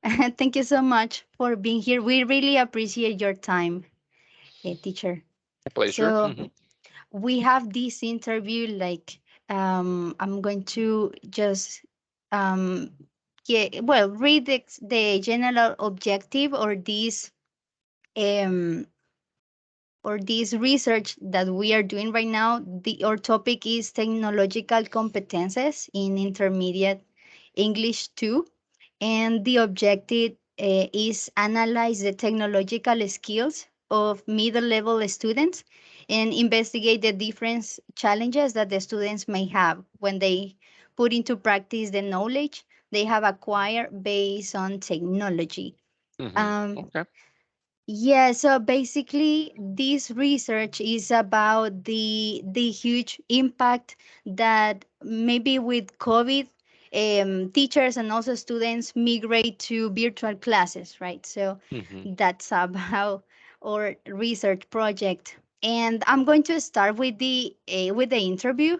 Thank you so much for being here. We really appreciate your time, teacher. A pleasure. So we have this interview like I'm going to just um read the general objective um or this research that we are doing right now. Our topic is technological competences in intermediate English 2, and the objective is analyze the technological skills of middle level students and investigate the different challenges that the students may have when they put into practice the knowledge they have acquired based on technology. um, Okay. yeah, so basically this research is about the huge impact that maybe with COVID, teachers and also students migrate to virtual classes, right? So hmm that's about our research project. And I'm going to start with the interview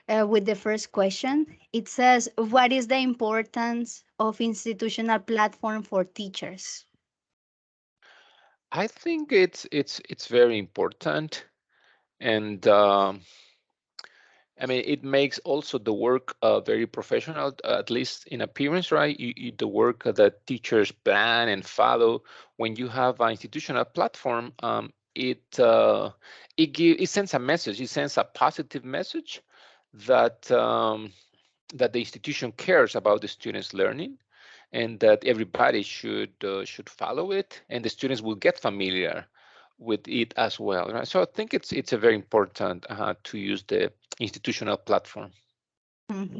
with the first question. It says, "What is the importance of institutional platform for teachers?" I think it's very important, and I mean it makes also the work very professional, at least in appearance, right? The work that teachers plan and follow. When you have an institutional platform, it sends a message. It sends a positive message that that the institution cares about the students' learning, and that everybody should follow it, and the students will get familiar with it as well, right? So I think it's a very important to use the institutional platform.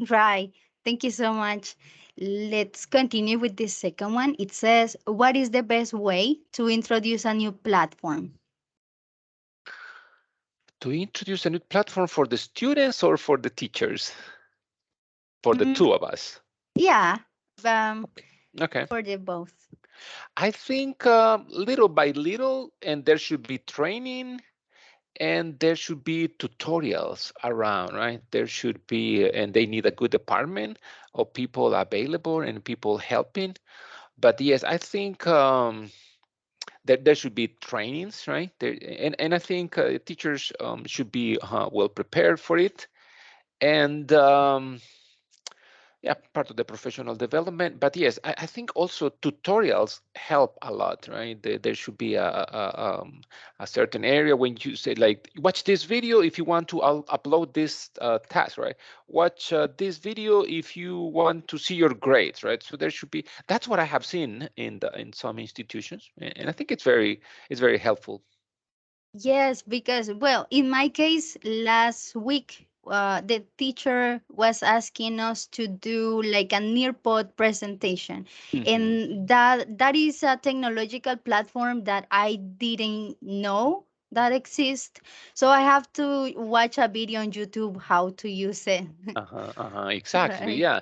Right. Thank you so much. Let's continue with the second one. It says, "What is the best way to introduce a new platform?" To introduce a new platform for the students or for the teachers, for the Mm, two of us. yeah, Okay. Okay. for the both. I think little by little, and there should be training, and there should be tutorials around, right? There should be, and they need a good department of people available and people helping. But yes, I think that there should be trainings, right? And I think teachers should be well prepared for it. And yeah, part of the professional development. But yes, I think also tutorials help a lot, right? There should be a certain area when you say like, watch this video if you want to upload this task, right? Watch this video if you want to see your grades, right? So there should be. That's what I have seen in some institutions, and I think it's very helpful. Yes, because, well, in my case, last week, the teacher was asking us to do like a Nearpod presentation. hmm And that is a technological platform that I didn't know that exists. So I have to watch a video on YouTube how to use it. Exactly. Right. Yeah.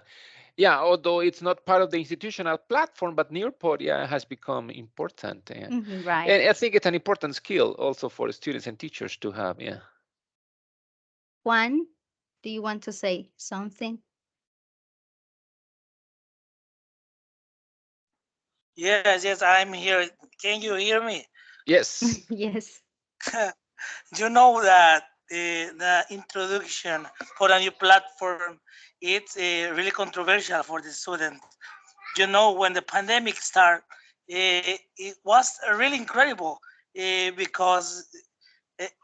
Yeah, although it's not part of the institutional platform, but Nearpod, yeah, has become important. Yeah. Right. And I think it's an important skill also for students and teachers to have. Yeah. Juan, do you want to say something? Yes, yes, I'm here. Can you hear me? Yes. Yes. You know that the introduction for a new platform it's really controversial for the student. You know, when the pandemic started, it was really incredible because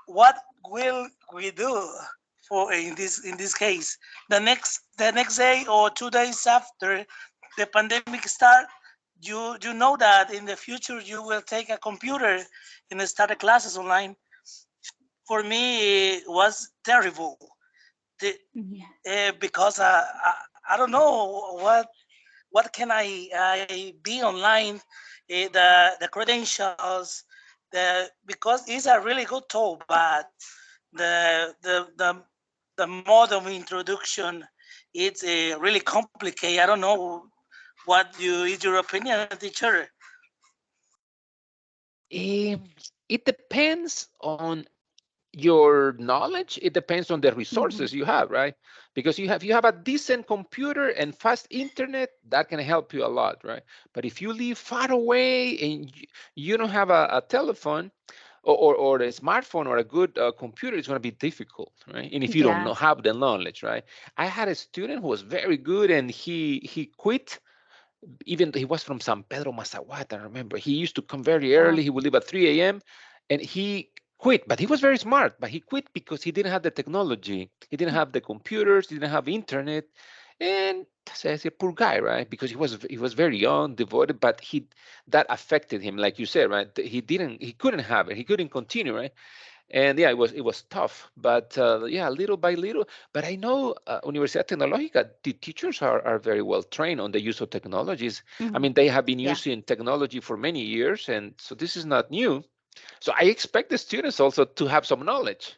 what will we do for in this case? The next day or 2 days after the pandemic start, you know that in the future you will take a computer and start the classes online. For me, it was terrible. The, Mhm. because I don't know what can I be online, the credentials, because it's a really good tool, but the the the the mode of introduction it's really complicated. I don't know what you is your opinion, teacher. Um, it depends on your knowledge. It depends on the Mhm. resources you have, right? because you have a decent computer and fast internet, that can help you a lot, right? But if you live far away and you don't have a telephone or a smartphone or a good computer, it's going to be difficult, right? And if you don't know Yes. have the knowledge, right? I had a student who was very good, and he quit. Even he was from San Pedro Mazahuat, I remember. He used to come very Wow. early. He would leave at 3 a.m. and he quit. But he was very smart. But he quit because he didn't have the technology. He didn't have the computers. He didn't have internet. And I say, poor guy, right? Because he was very young, devoted, but that affected him, like you said, right? He couldn't have it. He couldn't continue, right? And yeah, it was tough, but yeah, little by little. But I know Universidad Tecnológica, the teachers are very well trained on the use of technologies. I Mhm. mean, they have been Yeah. using technology for many years, and so this is not new. So I expect the students also to have some knowledge.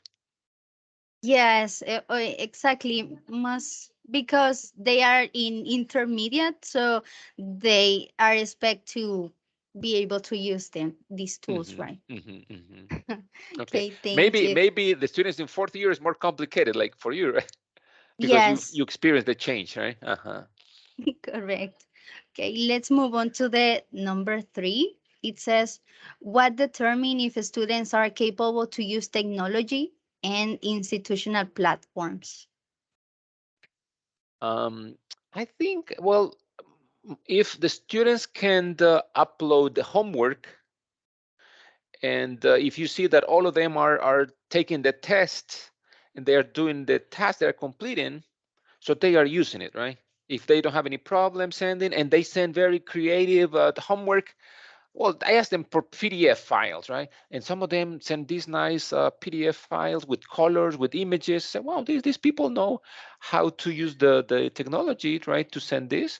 Yes, exactly. Must because they are in intermediate, so they are expect to be able to use these tools, Hmm right? hmm Okay, Okay, thank maybe you. maybe the students in fourth year is more complicated, like for you, right? Because you Yes, you experience the change, right? correct. Okay, let's move on to the number 3. It says, what determine if students are capable to use technology and institutional platforms? Um, I think, well, if the students can upload the homework, and if you see that all of them are taking the test and they are doing the task they're completing, so they are using it, right? If they don't have any problem sending and they send very creative homework, well, I asked them for PDF files, right? And some of them send these nice PDF files with colors, with images. Say, wow, these people know how to use the technology, right, to send this.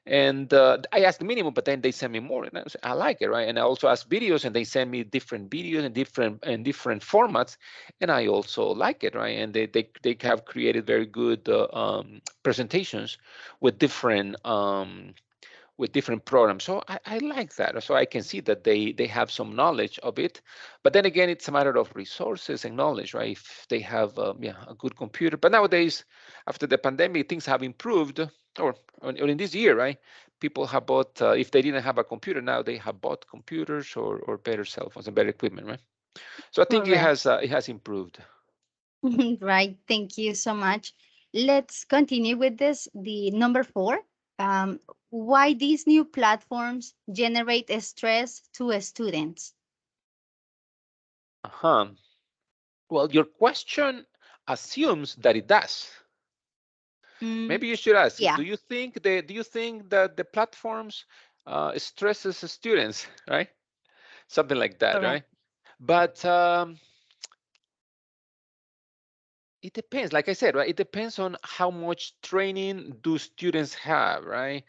And I asked the minimum, but then they send me more, and I like it, right? And I also ask videos, and they send me different videos and different formats, and I also like it, right? And they have created very good presentations with different programs. So I like that. So I can see that they have some knowledge of it. But then again, it's a matter of resources and knowledge, right? If they have a good computer. But nowadays, after the pandemic, things have improved, or in this year, right? People have bought, if they didn't have a computer, now they have bought computers or better cell phones and better equipment, right? So I think Correct. it has improved. Right. Thank you so much. Let's continue with this. The number 4. Um, why these new platforms generate stress to students? Uh-huh. Well, your question assumes that it does. Mm, Maybe you should ask, yeah. do you think that the platforms stresses the students, right? Something like that, Correct. right? But it depends. Like I said, right? It depends on how much training do students have, right?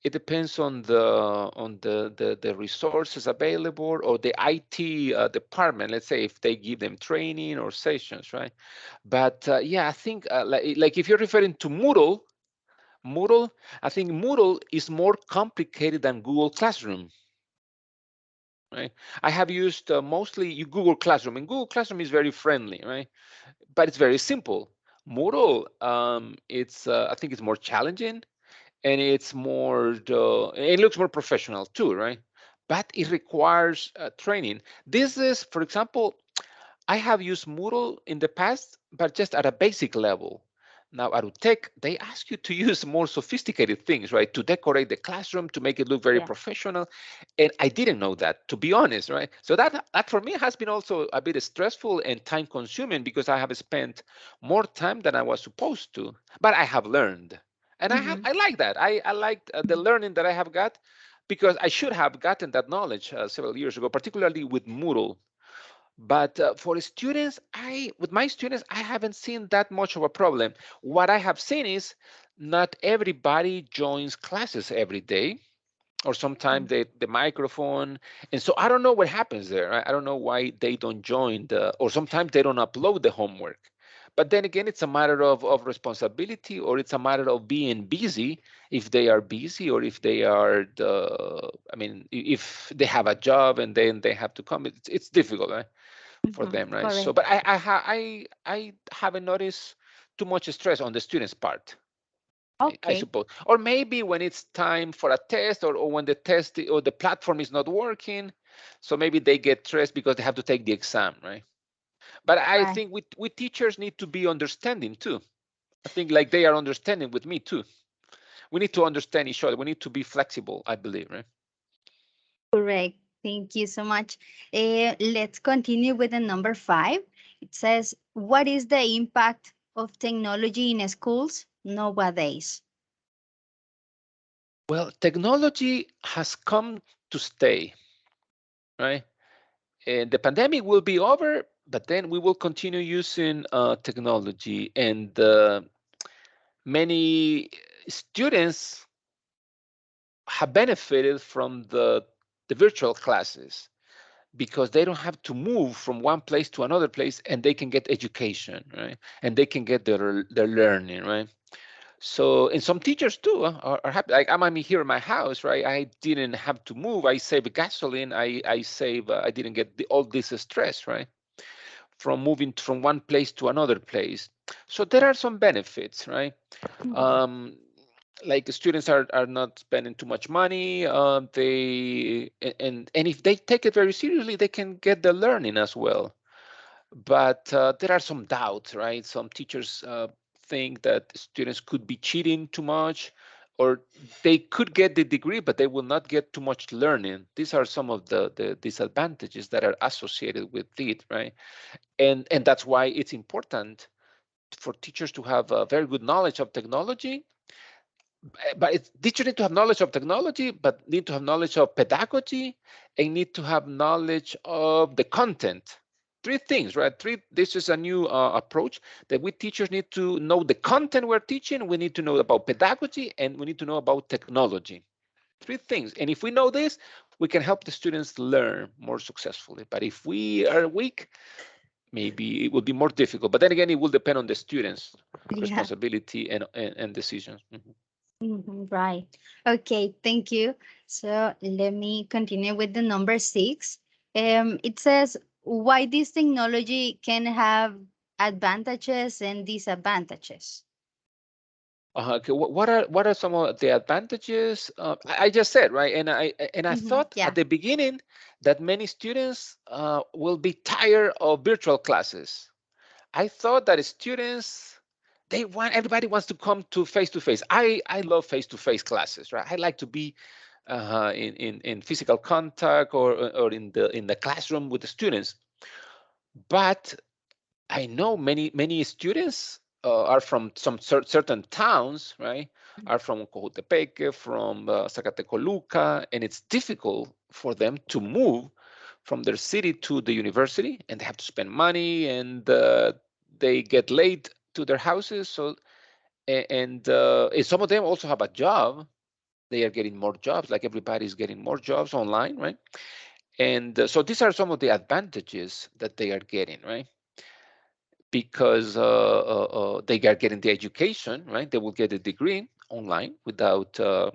It depends on the resources available or the IT department. Let's say if they give them training or sessions, right? But yeah, I think like if you're referring to Moodle, I think Moodle is more complicated than Google Classroom, right? I have used mostly Google Classroom, and Google Classroom is very friendly, right? But it's very simple. Moodle, I think it's more challenging, and it looks more professional too, right? But it requires training. This is, for example, I have used Moodle in the past, but just at a basic level. Now at UTEC, they ask you to use more sophisticated things, right? To decorate the classroom, to make it look very Yeah. professional. And I didn't know that, to be honest, right? So that for me has been also a bit stressful and time consuming because I have spent more time than I was supposed to. But I have learned. And Hmm. I like that. I liked the learning that I have got because I should have gotten that knowledge several years ago, particularly with Moodle. But for students, with my students, I haven't seen that much of a problem. What I have seen is not everybody joins classes every day, or sometimes the microphone. And so I don't know what happens there. Right? I don't know why they don't join or sometimes they don't upload the homework. But then again, it's a matter of responsibility, or it's a matter of being busy if they are busy, or if they are I mean, if they have a job and then they have to come, it's difficult, right? For Hmm. them, right? So, Correct. but I haven't noticed too much stress on the student's part. I Okay. suppose. Or maybe when it's time for a test, or when the test or the platform is not working, so maybe they get stressed because they have to take the exam, right? But I Right. think we teachers need to be understanding too. I think like they are understanding with me too. We need to understand each other. We need to be flexible, I believe, right? Correct. Thank you so much. Let's continue with the number 5. It says, what is the impact of technology in schools nowadays? Well, technology has come to stay, right? And the pandemic will be over, but then we will continue using technology, and many students have benefited from the virtual classes because they don't have to move from one place to another place, and they can get education, right? And they can get their learning, right? So, and some teachers too are happy. Like I'm here in my house, right? I didn't have to move. I save gasoline. I save. I didn't get all this stress, right? From moving from one place to another place. So there are some benefits, right? Mhm. Um, like students are not spending too much money. And if they take it very seriously, they can get the learning as well. But there are some doubts, right? Some teachers think that students could be cheating too much, or they could get the degree, but they will not get too much learning. These are some of the disadvantages that are associated with it, right? And that's why it's important for teachers to have a very good knowledge of technology. But teachers need to have knowledge of technology, but need to have knowledge of pedagogy, and need to have knowledge of the content. Three things, right? This is a new approach that we teachers need to know the content we're teaching. We need to know about pedagogy, and we need to know about technology. Three things. And if we know this, we can help the students learn more successfully. But if we are weak, maybe it will be more difficult. But then again, it will depend on the students' Yeah. responsibility and decisions. Mhm. Right. Okay. Thank you. So let me continue with the number 6. It says why this technology can have advantages and disadvantages. Okay, what are some of the advantages? I just said, right, and I thought at Yeah. the beginning that many students will be tired of virtual classes. I thought that students, everybody wants to come to face to face. I love face to face classes, right? I like to be in physical contact, or in the classroom with the students. But I know many students are from some certain towns, right? Are from Cojutepeque, from Zacatecoluca, and it's difficult for them to move from their city to the university, and they have to spend money, and they get late to their houses. So, and some of them also have a job. They are getting more jobs, like everybody's getting more jobs online, right? And so these are some of the advantages that they are getting, right? Because they are getting the education, right? They will get a degree online without the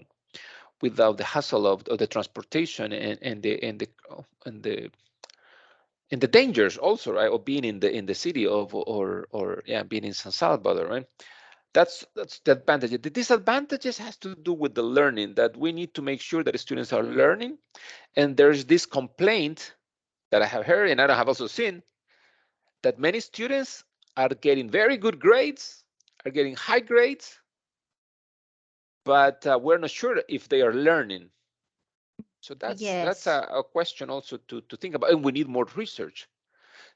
hassle of the transportation and the dangers also, right? Of being in the city or yeah, being in San Salvador, right? That's the advantage. The disadvantages has to do with the learning, that we need to make sure that the students are learning. And there's this complaint that I have heard and I have also seen, that many students are getting very good grades, are getting high grades, but we're not sure if they are learning. So that's Yes. a question also to think about, and we need more research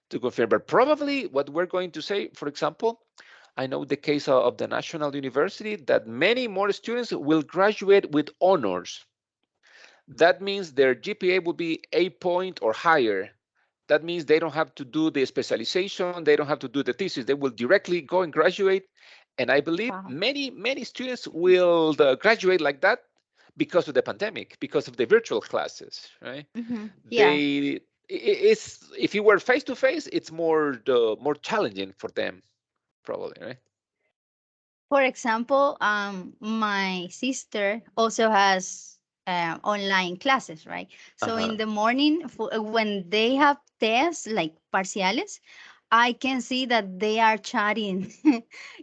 to confirm. But probably what we're going to say, for example, I know the case of the National University, that many more students will graduate with honors. That means their GPA will be 8 point or higher. That means they don't have to do the specialization, they don't have to do the thesis, they will directly go and graduate. And I believe Wow. many students will graduate like that because of the pandemic, because of the virtual classes, right? Yeah. It's, if you were face to face, it's more challenging for them, probably, right? For example, my sister also has online classes, right? So in Uh-huh. the morning, when they have tests like parciales, I can see that they are chatting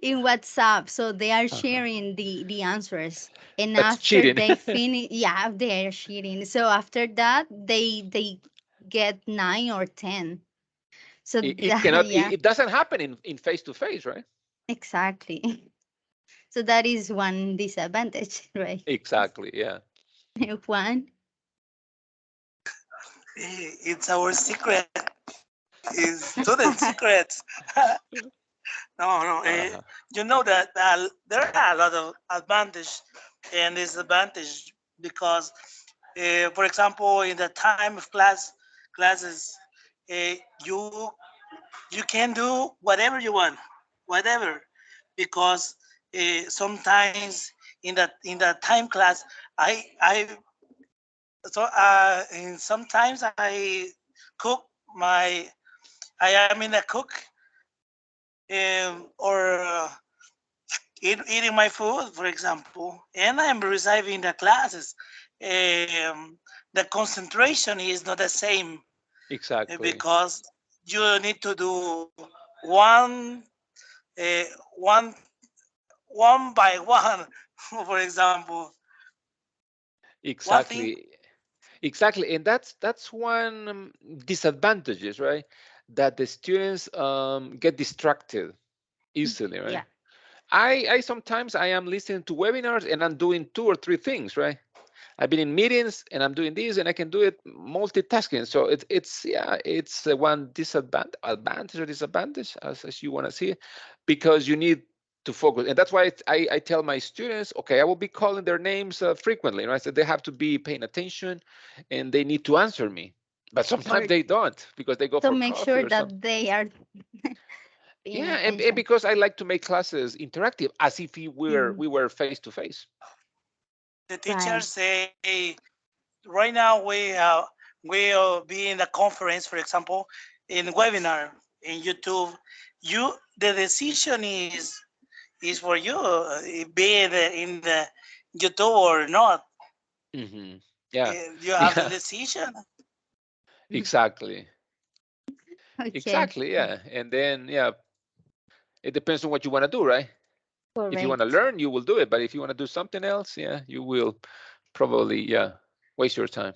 in WhatsApp, so they are Uh-huh. sharing the answers. And That's after cheating. they finish, yeah, they are cheating. So after that, they get 9 or 10. So It that, cannot. yeah, It doesn't happen in face to face, right? exactly. So that is one disadvantage, right? Exactly. Yeah. One. It's our secret. Is student secrets. No, no. Uh-huh. You know that there are a lot of advantage and disadvantage because, for example, in the time of classes, uh, you you can do whatever you want, whatever, because sometimes in the time class, I and sometimes I cook my I am in a cook or eating my food, for example, and I'm receiving the classes. The concentration is not the same Exactly. because you need to do one, uh, one, one by one. For example, one thing. Exactly. Exactly. And that's one disadvantages, right? That the students get distracted easily, right? Yeah. I sometimes I am listening to webinars and I'm doing two or three things, right? I've been in meetings and I'm doing this and I can do it multitasking. So it's yeah, it's one disadvantage, advantage or disadvantage as you want to see it, because you need to focus. And that's why I tell my students, okay, I will be calling their names frequently, right? So they have to be paying attention and they need to answer me. But sometimes Or they don't because they go to for make coffee sure or something. that they are paying Yeah, and attention. because I like to make classes interactive as if Mm, we were face to face. The right. teachers say, right now we'll be in a conference, for example, in webinar in YouTube. The decision is for you, be it in the YouTube or not. Hmm. Yeah. You have the Yeah. decision. Exactly. Okay. Exactly. Yeah. And then, yeah, it depends on what you want to do, right? If you want to Correct. learn, you will do it. But if you want to do something else, yeah, you will probably, yeah, waste your time.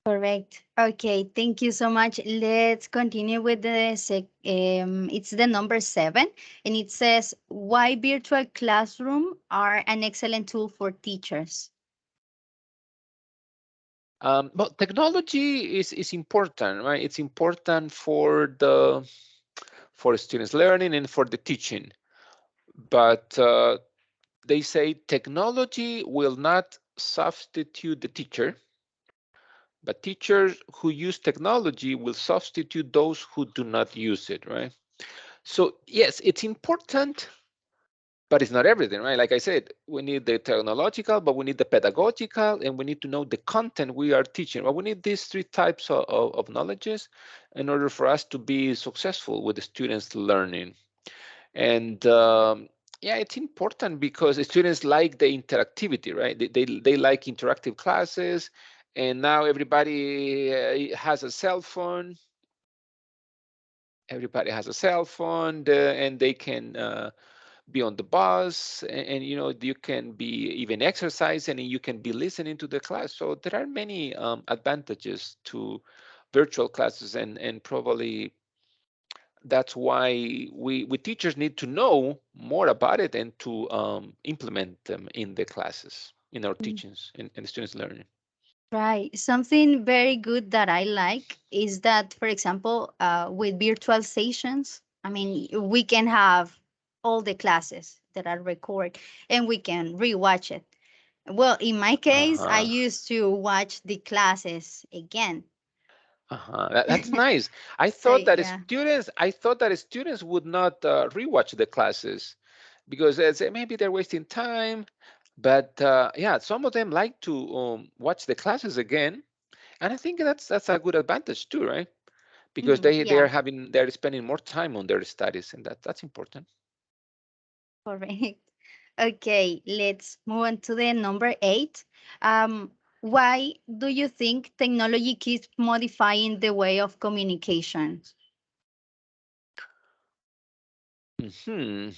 Correct. Okay, thank you so much. Let's continue with it's the number 7, and it says why virtual classroom are an excellent tool for teachers. But technology is important, right? It's important for students learning and for the teaching. But they say technology will not substitute the teacher, but teachers who use technology will substitute those who do not use it, right? So yes, it's important, but it's not everything, right? Like I said, we need the technological, but we need the pedagogical, and we need to know the content we are teaching. Well, we need these three types of knowledges in order for us to be successful with the students learning. And yeah, it's important because the students like the interactivity, right? They like interactive classes, and now everybody has a cell phone. Everybody has a cell phone, and they can be on the bus, and you know you can be even exercising, and you can be listening to the class. So there are many advantages to virtual classes, and probably that's why we teachers need to know more about it and to implement them in the classes, in our Mm, teachings, and the students learning. right. Something very good that I like is that, for example, with virtual sessions, I mean, we can have all the classes that are recorded and we can rewatch it. Well, in my case, I Uh-huh. used to watch the classes again. Uh-huh. That's nice. So yeah. I thought that students would not rewatch the classes because they say maybe they're wasting time. But yeah, some of them like to watch the classes again, and I think that's a good advantage too, right? Because Yeah, they're spending more time on their studies, and that's important. correct. Okay, let's move on to the number 8. Why do you think technology keeps modifying the way of communication? Mhm.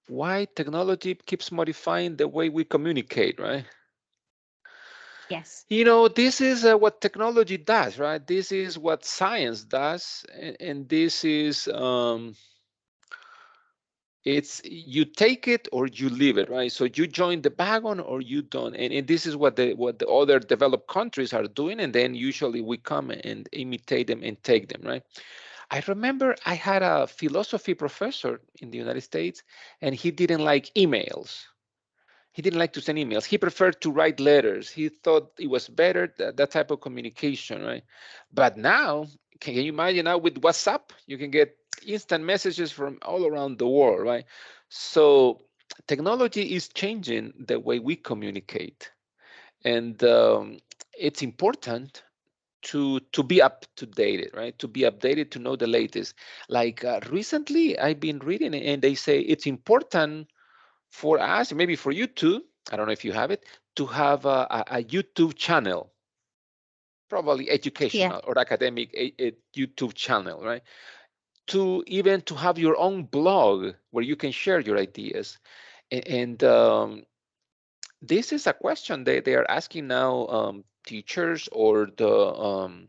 Why technology keeps modifying the way we communicate, right? Yes. You know, this is what technology does, right? This is what science does, and this is it's you take it or you leave it, right? So you join the wagon or you don't, and this is what the other developed countries are doing, and then usually we come and imitate them and take them, right? I remember I had a philosophy professor in the United States, and he didn't like emails. He didn't like to send emails. He preferred to write letters. He thought it was better, that type of communication, right? But now, can you imagine now with WhatsApp, you can get instant messages from all around the world, right? So technology is changing the way we communicate. And it's important to be up to date, right? To be updated, to know the latest. Like recently, I've been reading and they say it's important for us, maybe for you too, I don't know if you have it, to have a YouTube channel, probably Yeah. educational or academic a YouTube channel, right? To even to have your own blog where you can share your ideas. And this is a question they are asking now, teachers or the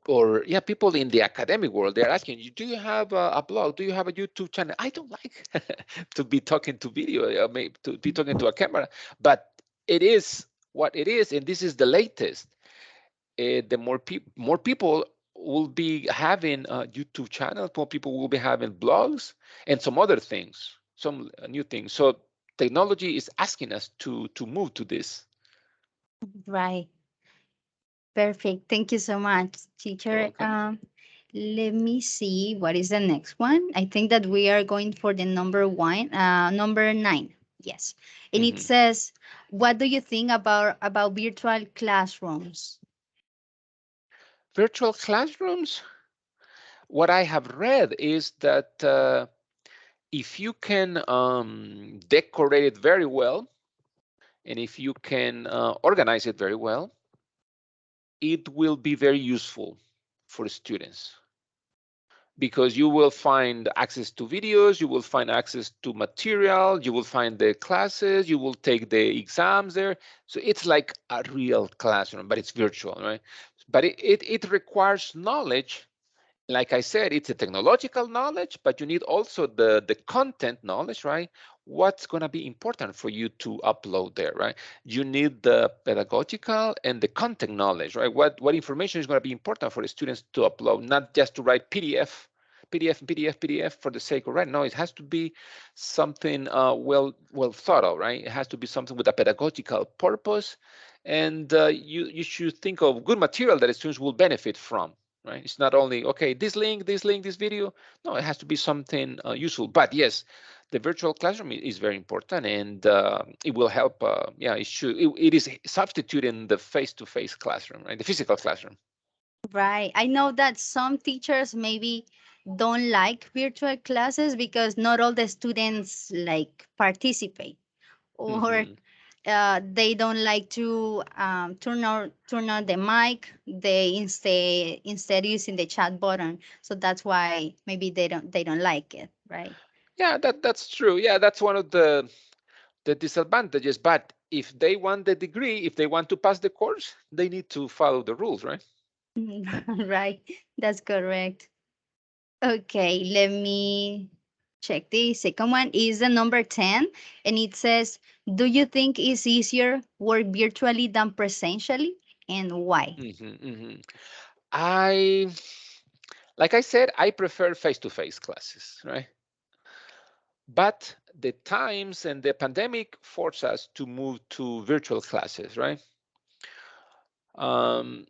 or yeah, people in the academic world, they're asking you, do you have a blog? Do you have a YouTube channel? I don't like to be talking to video, maybe to be talking to a camera, but it is what it is, and this is the latest. The more people will be having YouTube channels, more people will be having blogs and some other things, some new things. So technology is asking us to move to this. Right. Perfect. Thank you so much, You're teacher. welcome. Let me see what is the next one. I think that we are going for the number 9. Yes. And it Mhm. says, what do you think about virtual classrooms? Virtual classrooms. What I have read is that if you can decorate it very well, and if you can organize it very well, it will be very useful for students because you will find access to videos, you will find access to material, you will find the classes, you will take the exams there. So it's like a real classroom, but it's virtual, right? But it requires knowledge. Like I said, it's a technological knowledge, but you need also the content knowledge, right? What's going to be important for you to upload there, right? You need the pedagogical and the content knowledge, right? What information is going to be important for the students to upload, not just to write PDF for the sake of writing. No, it has to be something well thought of, right? It has to be something with a pedagogical purpose, and you should think of good material that the students will benefit from, right? It's not only, okay, this link, this video. No, it has to be something useful. But yes, the virtual classroom is very important, and it will help. Yeah, it is substituting the face-to-face classroom, right? The physical classroom. Right. I know that some teachers maybe don't like virtual classes because not all the students like participate, or Hmm. they don't like to turn on the mic. They instead using the chat button. So that's why maybe they don't like it, right? Yeah, that's true. Yeah, that's one of the disadvantages. But if they want the degree, if they want to pass the course, they need to follow the rules, right? Right. That's correct. Okay, let me check. The second one is the number 10, and it says, do you think it's easier work virtually than presentially, and why? Hmm. Hmm. I, like I said, I prefer face-to-face classes, right? But the times and the pandemic forced us to move to virtual classes, right? Um,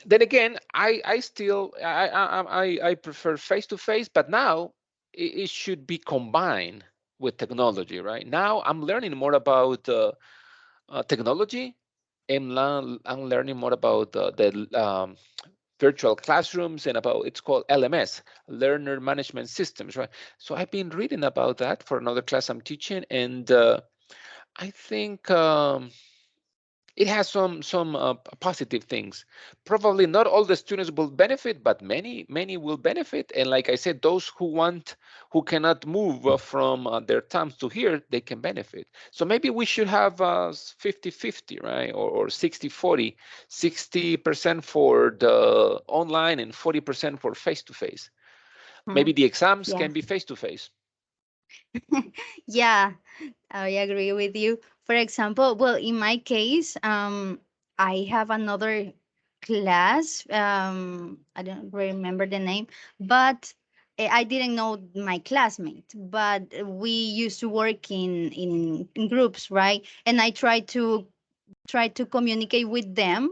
then again, I still I prefer face to face, but now it should be combined with technology, right? Now I'm learning more about technology, and I'm learning more about the virtual classrooms and about, it's called LMS, learner management systems, right? So I've been reading about that for another class I'm teaching, and I think it has some positive things. Probably not all the students will benefit, but many will benefit. And like I said, those who cannot move from their towns to here, they can benefit. So maybe we should have 50-50, right? Or 60-40, 60% for the online and 40% for face-to-face. Maybe the exams Yeah. can be face-to-face. Yeah, I agree with you. For example, well, in my case, I have another class. I don't remember the name, but I didn't know my classmate. But we used to work in groups, right? And I tried to communicate with them.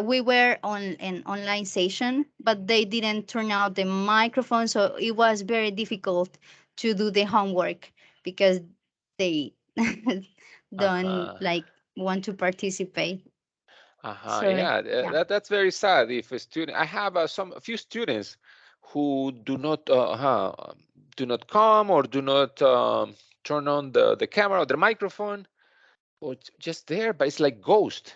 We were on an online session, but they didn't turn out the microphone, so it was very difficult to do the homework because they don't Uh-huh. like want to participate. Uh-huh. So Yeah, yeah, that's very sad. If a student, I have a few students who do not come or do not turn on the camera or the microphone, or just there, but it's like ghost.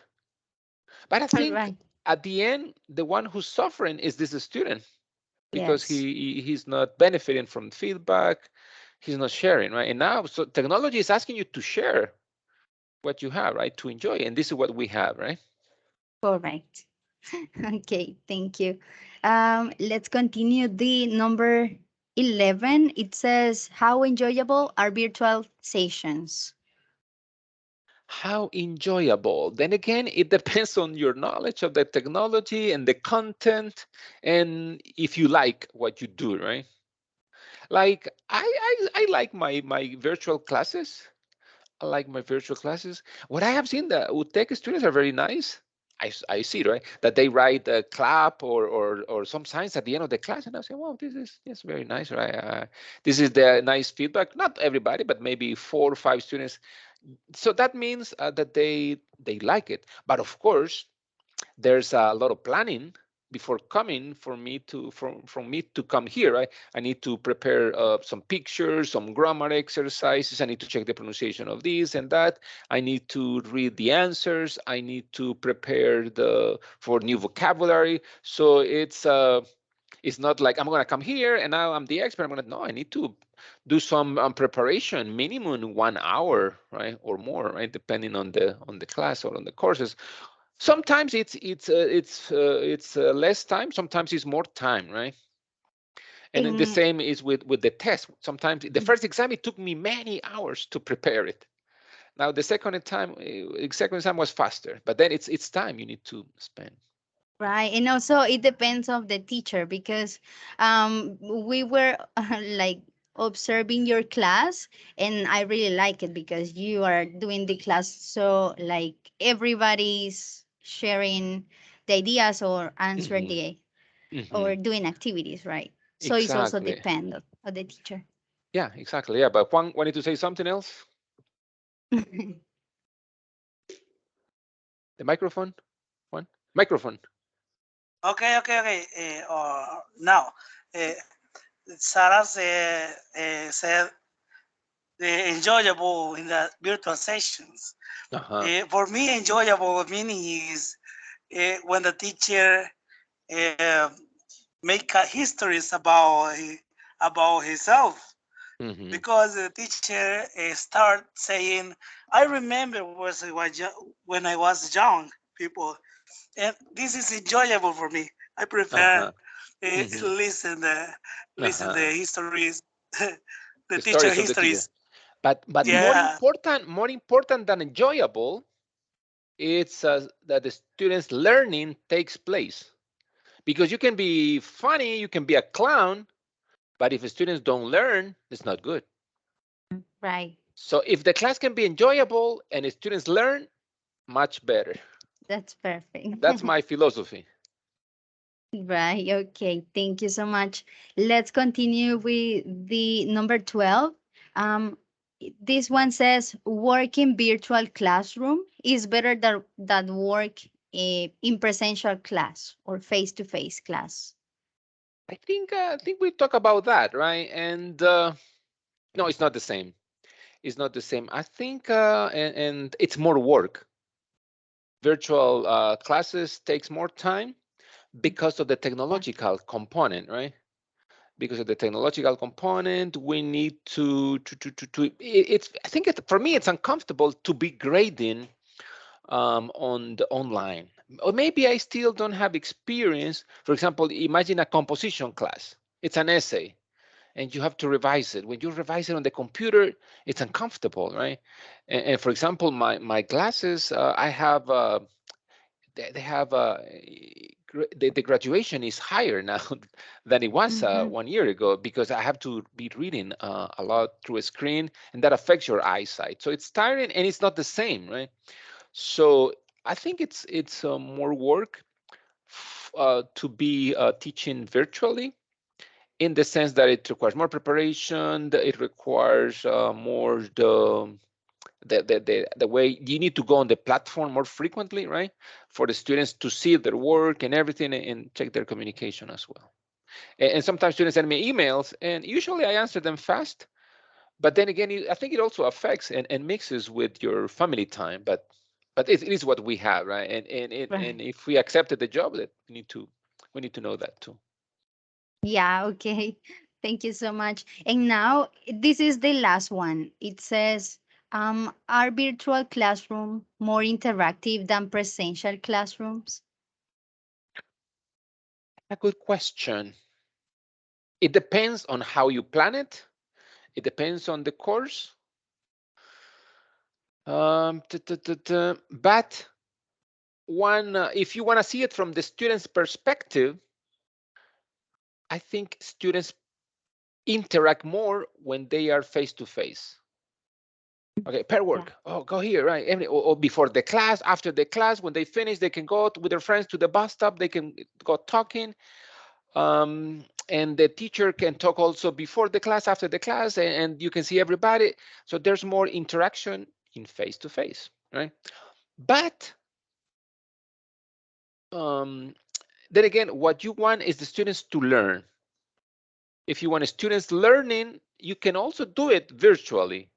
But I all think right. at the end, the one who's suffering is this student because Yes, he's not benefiting from feedback, he's not sharing, right? And now, so technology is asking you to share what you have, right? To enjoy, and this is what we have, right? correct. Okay, thank you. Let's continue the number 11. It says, how enjoyable are virtual sessions? How enjoyable. Then again, it depends on your knowledge of the technology and the content, and if you like what you do, right? Like I like my virtual classes. I like my virtual classes. What I have seen, the UTEC students are very nice. I see, right, that they write a clap or some signs at the end of the class, and I say, wow, this is yes, very nice, right? This is the nice feedback. Not everybody, but maybe 4 or 5 students. So that means that they like it. But of course, there's a lot of planning before coming for me to from me to come here. I need to prepare some pictures, some grammar exercises. I need to check the pronunciation of this and that. I need to read the answers. I need to prepare the for new vocabulary. So it's not like I'm gonna come here and now I'm the expert. I'm gonna no. I need to do some preparation, minimum 1 hour, right, or more, right, depending on the class or on the courses. Sometimes it's less time. Sometimes it's more time, right? And then the In same is with the test. Sometimes the first exam it took me many hours to prepare it. Now the second time was faster, but then it's time you need to spend. Right, and also it depends of the teacher because we were like observing your class, and I really like it because you are doing the class so like everybody's sharing the ideas or answer Hmm. the Hmm. or doing activities, right? So it's also Exactly. depend of the teacher. Yeah, exactly. Yeah, but Juan wanted to say something else. The microphone, Juan. Microphone. Okay. Now, uh, Sarah said enjoyable in the virtual sessions. Uh-huh. For me, enjoyable meaning is when the teacher uh, make histories about himself, Hmm. because the teacher start saying, "I remember when I was young, people," and this is enjoyable for me. I prefer Uh-huh. Hmm. listen Uh-huh. the histories, the The teacher stories of the teacher. histories. But Yeah, more important than enjoyable, it's that the students' learning takes place. Because you can be funny, you can be a clown, but if the students don't learn, it's not good. Right, So if the class can be enjoyable and the students learn, much better. that's perfect. That's my philosophy. Right. Okay. Thank you so much. Let's continue with the number 12. Um, this one says working virtual classroom is better than work in presential class or face-to-face class. I think we talk about that, right? And no, it's not the same. It's not the same. I think and it's more work. virtual classes takes more time because of the technological component, right? Because of the technological component, we need it's, I think for me, it's uncomfortable to be grading on the online. Or maybe I still don't have experience. For example, imagine a composition class. It's an essay and you have to revise it. When you revise it on the computer, it's uncomfortable, right? And for example, my classes, I have they have the graduation is higher now than it was Mhm. 1 year ago, because I have to be reading a lot through a screen, and that affects your eyesight. So it's tiring and it's not the same, right? So I think it's more work to be teaching virtually, in the sense that it requires more preparation. It requires more the way you need to go on the platform more frequently, right? For the students to see their work and everything, and check their communication as well. And sometimes students send me emails, and usually I answer them fast. But then again, I think it also affects and mixes with your family time. But it is what we have, right? And Right. if we accepted the job, that we need to know that too. Yeah, okay. Thank you so much. And now this is the last one. It says, are virtual classroom more interactive than presential classrooms? A good question. It depends on how you plan it. It depends on the course. But if you want to see it from the student's perspective, I think students interact more when they are face to face. Okay, pair Yeah. work. Oh, go here, right? Or before the class, after the class, when they finish, they can go with their friends to the bus stop. They can go talking. And the teacher can talk also before the class, after the class, and you can see everybody. So there's more interaction in face to face, right? But then again, what you want is the students to learn. If you want students learning, you can also do it virtually,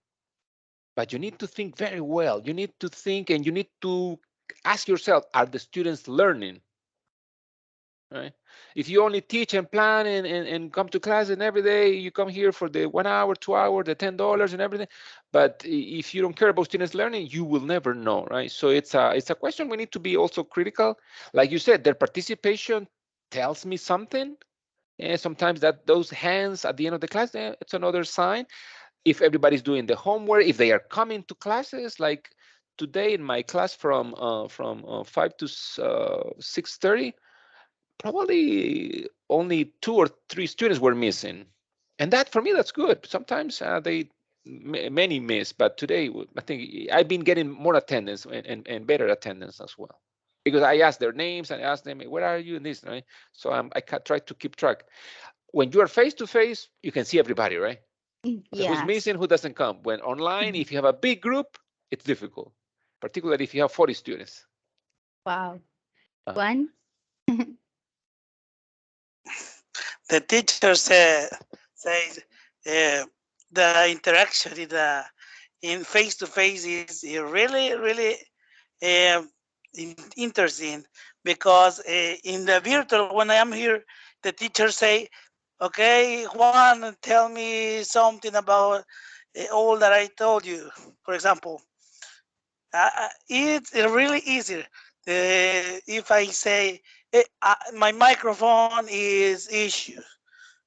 but you need to think very well. You need to think, and you need to ask yourself, are the students learning? Right? If you only teach and plan and come to class, and every day you come here for the 1 hour, 2 hour, the $10 and everything, but if you don't care about students learning, you will never know, right? So it's a question we need to be also critical. Like you said, their participation tells me something. And sometimes that those hands at the end of the class, it's another sign. If everybody's doing the homework, if they are coming to classes, like today in my class from 5 to 6:30, probably only 2 or 3 students were missing, and that for me that's good. Sometimes many miss, but today I think I've been getting more attendance and better attendance as well, because I ask their names and I ask them, where are you in this, right? So I try to keep track. When you are face to face, you can see everybody, right? So who's Yes. missing, who doesn't come. When online, Mhm. if you have a big group, it's difficult, particularly if you have 40 students. Wow. uh, One? The teacher says the interaction in face to face is really really um, interesting, because in the virtual, when I am here, the teacher say, okay, Juan, tell me something about all that I told you. For example, it's really easy. If I say, my microphone is issue,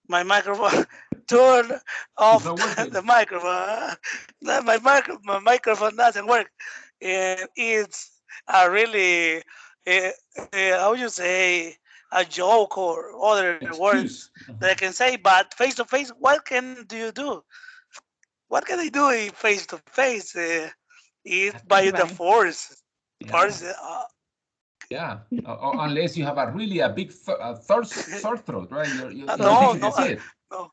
my microphone, turn It's off not working. the microphone. My microphone doesn't work, and it's a really how you say, a joke or other words Excuse. that I can say. But face to face, what can do you do? What can I do in face to face? It's by the Right. force. Yeah, yeah. Unless you have a really a big sore throat, right? The Sort No, teacher of. can no, see it. no.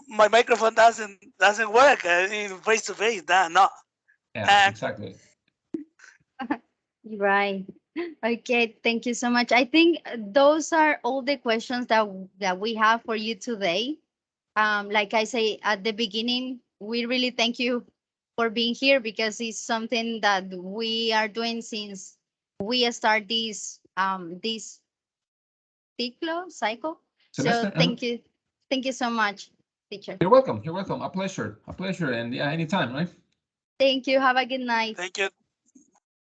My microphone doesn't work in face to face. No. Yeah, And exactly. Right. Okay, thank you so much. I think those are all the questions that we have for you today. Like I say at the beginning, we really thank you for being here, because it's something that we are doing since we start this cycle. Semester, So thank you so much, teacher. You're welcome. You're welcome. A pleasure. A pleasure. And yeah, anytime, right? Thank you. Have a good night. Thank you. Okay.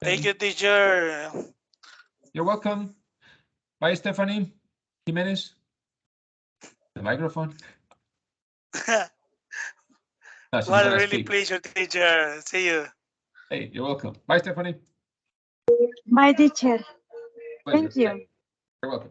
Thank you, teacher. You're welcome. Bye, Stephanie Jimenez. The microphone. No, she's What a gonna really speak. pleasure, teacher. See you. Hey, you're welcome. Bye, Stephanie. Bye, teacher. Pleasure. Thank you. You're welcome.